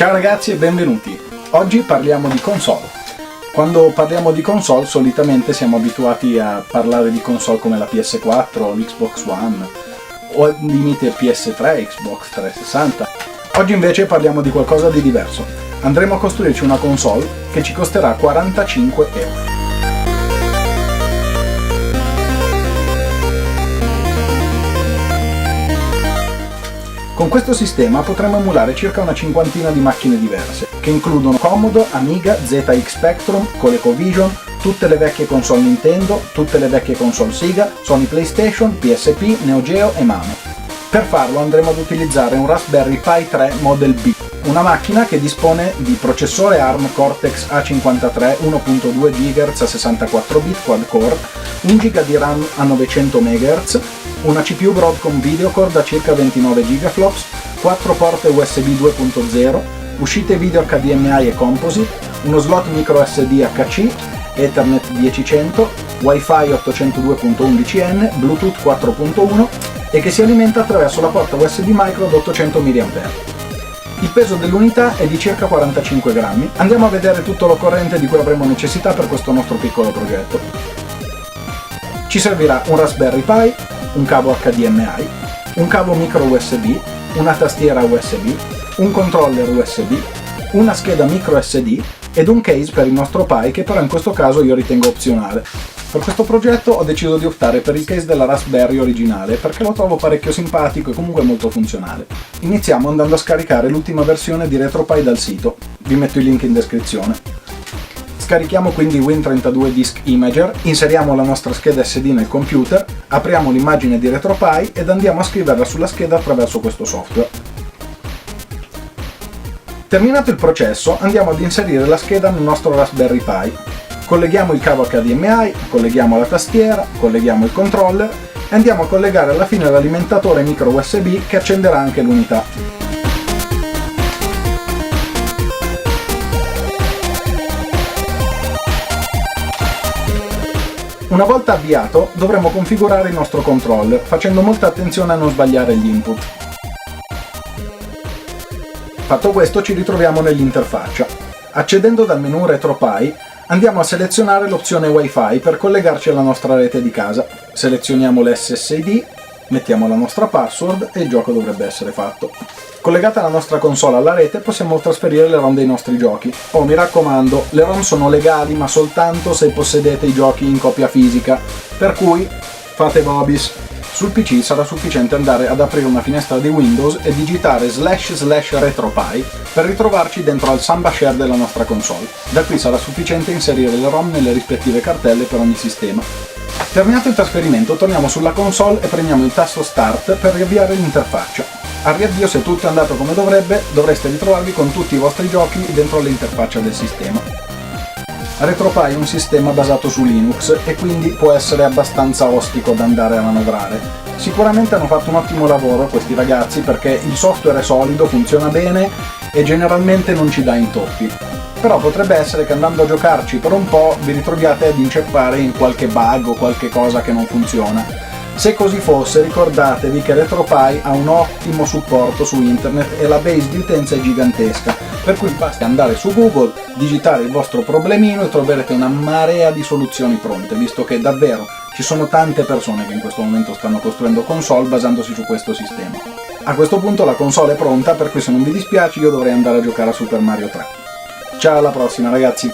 Ciao ragazzi e benvenuti! Oggi parliamo di console. Quando parliamo di console solitamente siamo abituati a parlare di console come la PS4, l'Xbox One o al limite PS3, Xbox 360. Oggi invece parliamo di qualcosa di diverso. Andremo a costruirci una console che ci costerà 45 euro. Con questo sistema potremo emulare circa una cinquantina di macchine diverse, che includono Commodore, Amiga, ZX Spectrum, ColecoVision, tutte le vecchie console Nintendo, tutte le vecchie console Sega, Sony PlayStation, PSP, Neo Geo e Mano. Per farlo andremo ad utilizzare un Raspberry Pi 3 Model B, una macchina che dispone di processore ARM Cortex A53 1.2 GHz a 64 bit quad-core, 1 GB di RAM a 900 MHz, una CPU Broadcom Videocore da circa 29 GFLOPS, 4 porte USB 2.0, uscite video HDMI e Composite, uno slot micro SD HC, Ethernet 10.100, Wi-Fi 802.11n, Bluetooth 4.1 e che si alimenta attraverso la porta USB micro ad 800 mAh. Il peso dell'unità è di circa 45 grammi. Andiamo a vedere tutto l'occorrente di cui avremo necessità per questo nostro piccolo progetto. Ci servirà un Raspberry Pi, un cavo HDMI, un cavo micro USB, una tastiera USB, un controller USB, una scheda micro SD ed un case per il nostro Pi che però in questo caso io ritengo opzionale. Per questo progetto ho deciso di optare per il case della Raspberry originale perché lo trovo parecchio simpatico e comunque molto funzionale. Iniziamo andando a scaricare l'ultima versione di RetroPie dal sito, vi metto il link in descrizione. Scarichiamo quindi Win32 Disk Imager, inseriamo la nostra scheda SD nel computer, apriamo l'immagine di RetroPie ed andiamo a scriverla sulla scheda attraverso questo software. Terminato il processo andiamo ad inserire la scheda nel nostro Raspberry Pi. Colleghiamo il cavo HDMI, colleghiamo la tastiera, colleghiamo il controller e andiamo a collegare alla fine l'alimentatore micro USB che accenderà anche l'unità. Una volta avviato dovremo configurare il nostro controller facendo molta attenzione a non sbagliare gli input. Fatto questo ci ritroviamo nell'interfaccia. Accedendo dal menu RetroPie andiamo a selezionare l'opzione Wi-Fi per collegarci alla nostra rete di casa. Selezioniamo l'SSID, mettiamo la nostra password e il gioco dovrebbe essere fatto. Collegata la nostra console alla rete possiamo trasferire le ROM dei nostri giochi. Oh, mi raccomando, le ROM sono legali ma soltanto se possedete i giochi in copia fisica, per cui fate vobis. Sul PC sarà sufficiente andare ad aprire una finestra di Windows e digitare //RetroPie per ritrovarci dentro al Samba Share della nostra console. Da qui sarà sufficiente inserire le ROM nelle rispettive cartelle per ogni sistema. Terminato il trasferimento torniamo sulla console e premiamo il tasto Start per riavviare l'interfaccia. Al riavvio, se tutto è andato come dovrebbe, dovreste ritrovarvi con tutti i vostri giochi dentro l'interfaccia del sistema. RetroPie è un sistema basato su Linux e quindi può essere abbastanza ostico da andare a manovrare. Sicuramente hanno fatto un ottimo lavoro questi ragazzi perché il software è solido, funziona bene e generalmente non ci dà intoppi. Però potrebbe essere che andando a giocarci per un po' vi ritroviate ad inceppare in qualche bug o qualche cosa che non funziona. Se così fosse, ricordatevi che RetroPie ha un ottimo supporto su internet e la base di utenza è gigantesca, per cui basta andare su Google, digitare il vostro problemino e troverete una marea di soluzioni pronte, visto che davvero ci sono tante persone che in questo momento stanno costruendo console basandosi su questo sistema. A questo punto la console è pronta, per cui se non vi dispiace io dovrei andare a giocare a Super Mario 3. Ciao, alla prossima ragazzi!